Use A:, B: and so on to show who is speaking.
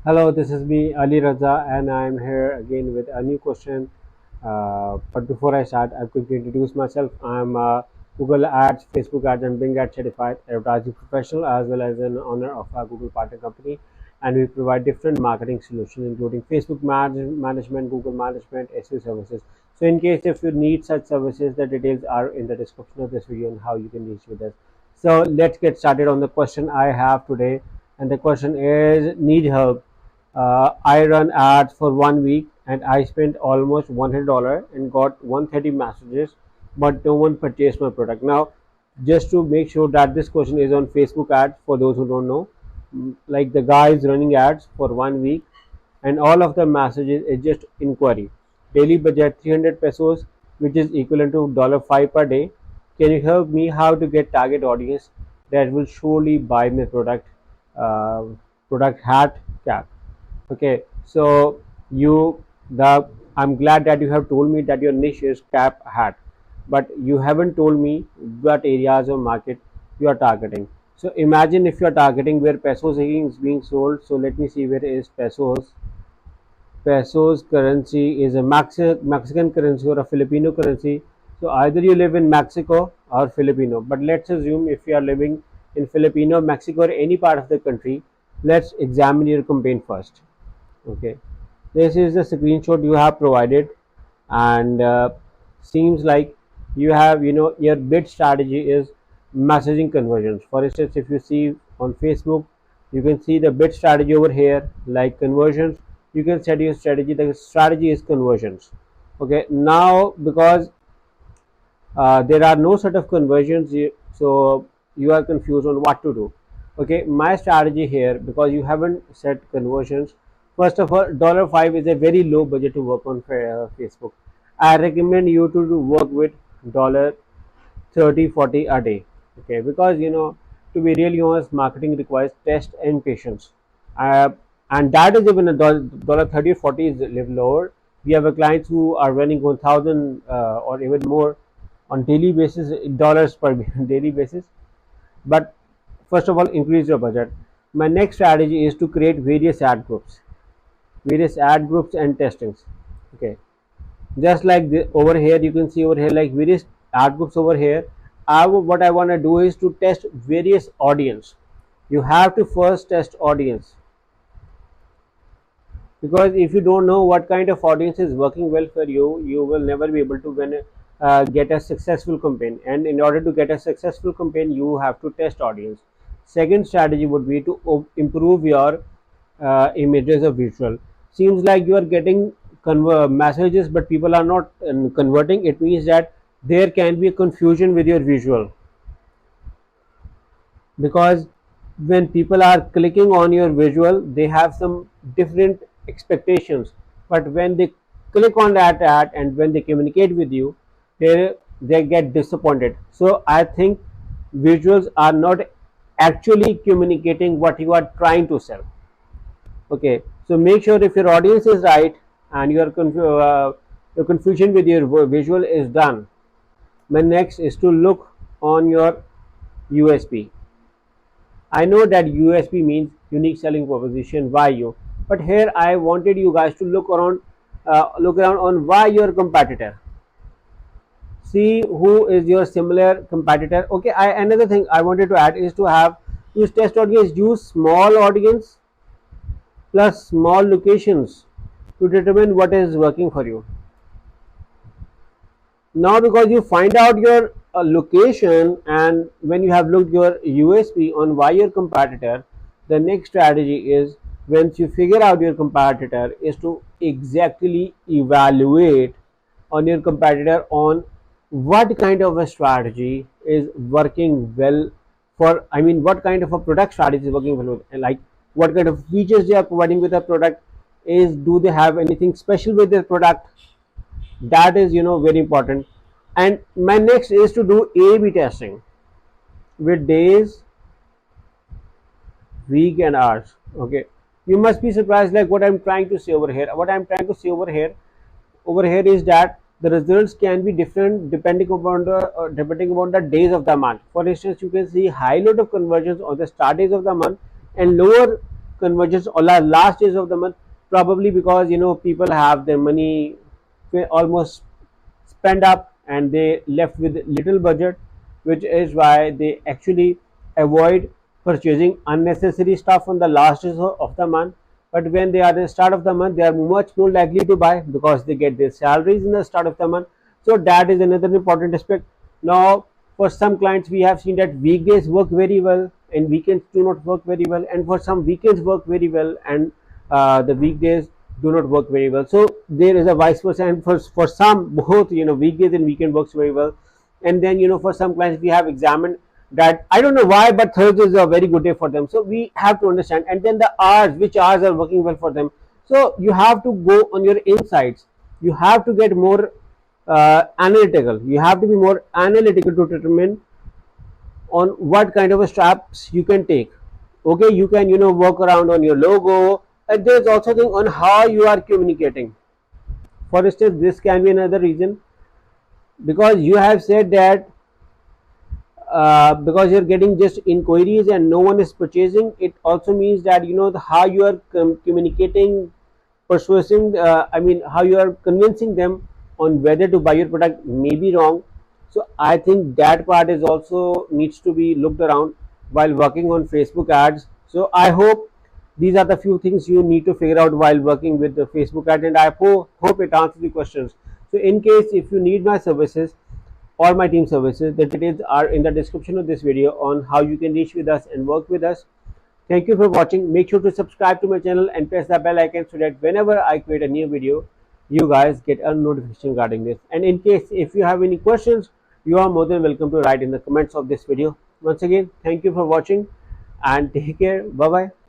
A: Hello, this is me, ALIRAZA, and I'm here again with a new question. But before I start, I quickly introduce myself. I'm a Google Ads, Facebook Ads, and Bing Ads certified advertising professional, as well as an owner of a Google partner company. And we provide different marketing solutions, including Facebook management, Google management, SEO services. So, in case if you need such services, the details are in the description of this video on how you can reach with us. So, let's get started on the question I have today. And the question is: Need help? I run ads for 1 week and I spent almost $100 and got 130 messages, but no one purchased my product. Now, just to make sure that this question is on Facebook ads, for those who don't know, like the guy is running ads for 1 week and all of the messages is just inquiry. Daily budget 300 pesos, which is equivalent to 5 per day. Can you help me how to get target audience that will surely buy my product? Uh, Product hat cap. Okay, so the I'm glad that you have told me that your niche is cap hat, but you haven't told me what areas of market you are targeting. So imagine if you are targeting where pesos is being sold. So let me see where is pesos. Pesos currency is a Mexican currency or a Filipino currency. So either you live in Mexico or Filipino. But let's assume if you are living in Filipino, Mexico, or any part of the country, let's examine your campaign first. Okay, this is the screenshot you have provided, and seems like you have, your bid strategy is messaging conversions. For instance, if you see on Facebook, you can see the bid strategy over here, like conversions. You can set your strategy. The strategy is conversions. Okay, now because there are no sort of conversions, so you are confused on what to do. Okay, my strategy here, because you haven't set conversions. First of all, $5 is a very low budget to work on Facebook. I recommend you to work with dollar 30 40 a day. Okay, because to be really honest, marketing requires test and patience. uh, and that is even a dollar 30 40 is a little lower. We have a clients who are running 1000 or even more on daily basis, dollars per daily basis. But first of all, increase your budget. My next strategy is to create various ad groups and testings. Okay, just like over here, you can see over here like various ad groups over here. What I want to do is to test various audience. You have to first test audience, because if you don't know what kind of audience is working well for you, you will never be able to get a successful campaign. And in order to get a successful campaign, you have to test audience. Second strategy would be to improve your images of visual. Seems like you are getting messages but people are not converting. It means that there can be a confusion with your visual, because when people are clicking on your visual, they have some different expectations. But when they click on that ad and when they communicate with you, they get disappointed. So I think visuals are not actually communicating what you are trying to sell. Okay, so make sure if your audience is right and your confusion with your visual is done. My next is to look on your USP. I know that USP means unique selling proposition. Why you? But here I wanted you guys to look around on why your competitor. See who is your similar competitor. Okay, another thing I wanted to add is to have use test audience. Use small audience plus small locations to determine what is working for you. Now, because you find out your location, and when you have looked your USP on why your competitor, the next strategy is, once you figure out your competitor, is to exactly evaluate on your competitor on what kind of a strategy is working well for, I mean, what kind of a product strategy is working well, like what kind of features they are providing with the product. Is do they have anything special with their product? That is very important. And my next is to do A/B testing with days, week, and hours. Okay, you must be surprised like what I'm trying to say over here. What I'm trying to say over here is that the results can be different depending upon the days of the month. For instance, you can see high load of conversions on the start days of the month and lower conversions on the last days of the month, probably because people have their money almost spend up and they left with little budget, which is why they actually avoid purchasing unnecessary stuff on the last days of the month. But when they are at the start of the month, they are much more likely to buy because they get their salaries in the start of the month. So that is another important aspect. Now, for some clients, we have seen that weekdays work very well and weekends do not work very well, and for some weekends work very well and the weekdays do not work very well. So there is a vice versa, and for some both weekdays and weekend works very well. And then for some clients we have examined that I don't know why, but Thursday is a very good day for them. So we have to understand, and then the hours, which hours are working well for them. So you have to go on your insights. You have to get more analytical. You have to be more analytical to determine on what kind of steps you can take. Okay, you can work around on your logo, and there's also thing on how you are communicating. For instance, this can be another reason, because you have said that because you're getting just inquiries and no one is purchasing. It also means that how you are communicating, persuading, I mean how you are convincing them on whether to buy your product may be wrong. So I think that part is also needs to be looked around while working on Facebook ads. So I hope these are the few things you need to figure out while working with the Facebook ad, and I hope it answers the questions. So in case if you need my services or my team services, the details are in the description of this video on how you can reach with us and work with us. Thank you for watching. Make sure to subscribe to my channel and press the bell icon so that whenever I create a new video, you guys get a notification regarding this. And in case if you have any questions, you are more than welcome to write in the comments of this video. Once again, thank you for watching and take care. Bye bye.